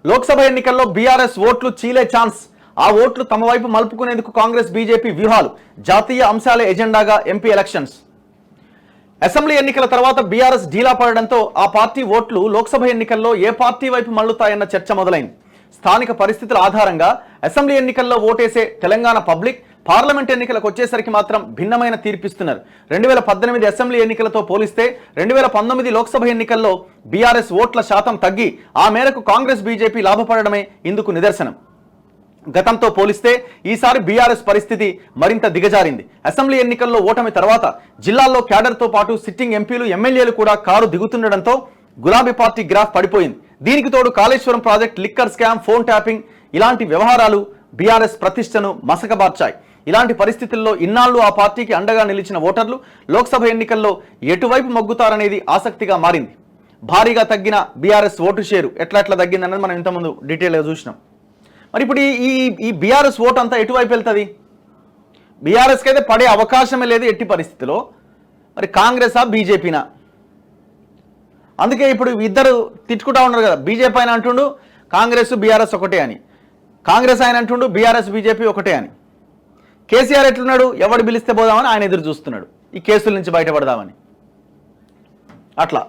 లోక్సభ ఎన్నికల్లో బీఆర్ఎస్ ఓట్లు చీలే ఛాన్స్. ఆ ఓట్లు తమ వైపు మలుపుకునేందుకు కాంగ్రెస్ బీజేపీ వ్యూహాలు. జాతీయ అంశాలే ఎజెండాగా ఎంపీ ఎలక్షన్స్. అసెంబ్లీ ఎన్నికల తర్వాత బీఆర్ఎస్ ఢీలా పడడంతో ఆ పార్టీ ఓట్లు లోక్సభ ఎన్నికల్లో ఏ పార్టీ వైపు మళ్లుతాయన్న చర్చ మొదలైంది. స్థానిక పరిస్థితుల ఆధారంగా అసెంబ్లీ ఎన్నికల్లో ఓటేసే తెలంగాణ పబ్లిక్ పార్లమెంట్ ఎన్నికలకు వచ్చేసరికి మాత్రం భిన్నమైన తీర్పిస్తున్నారు. 2018 అసెంబ్లీ ఎన్నికలతో పోలిస్తే 2019 లోక్సభ ఎన్నికల్లో బీఆర్ఎస్ ఓట్ల శాతం తగ్గి ఆ మేరకు కాంగ్రెస్ బీజేపీ లాభపడడమే ఇందుకు నిదర్శనం. గతంతో పోలిస్తే ఈసారి బీఆర్ఎస్ పరిస్థితి మరింత దిగజారింది. అసెంబ్లీ ఎన్నికల్లో ఓటమి తర్వాత జిల్లాల్లో క్యాడర్తో పాటు సిట్టింగ్ ఎంపీలు ఎమ్మెల్యేలు కూడా కారు దిగుతుండడంతో గులాబీ పార్టీ గ్రాఫ్ పడిపోయింది. దీనికి తోడు Kaleshwaram project, liquor scam, phone tapping ఇలాంటి వ్యవహారాలు బీఆర్ఎస్ ప్రతిష్టను మసకబార్చాయి. ఇలాంటి పరిస్థితుల్లో ఇన్నాళ్లు ఆ పార్టీకి అండగా నిలిచిన ఓటర్లు లోక్సభ ఎన్నికల్లో ఎటువైపు మొగ్గుతారనేది ఆసక్తిగా మారింది. భారీగా తగ్గిన బీఆర్ఎస్ ఓటు షేరు ఎట్లా తగ్గిందన్నది మనం ఇంతకుముందు డీటెయిల్గా చూసినాం. మరి ఇప్పుడు ఈ బీఆర్ఎస్ ఓటు అంతా ఎటువైపు వెళ్తుంది? బీఆర్ఎస్కి అయితే పడే అవకాశమే లేదు ఎట్టి పరిస్థితిలో. మరి కాంగ్రెసా బీజేపీనా? అందుకే ఇప్పుడు ఇద్దరు తిట్టుకుంటా ఉన్నారు కదా, బీజేపీ ఆయన అంటుండు కాంగ్రెస్ బీఆర్ఎస్ ఒకటే అని, కాంగ్రెస్ ఆయన అంటుండు బీఆర్ఎస్ బీజేపీ ఒకటే అని. కేసీఆర్ ఎట్లున్నాడు, ఎవడు పిలిస్తే పోదామని ఆయన ఎదురు చూస్తున్నాడు ఈ కేసుల నుంచి బయటపడదామని. అట్లా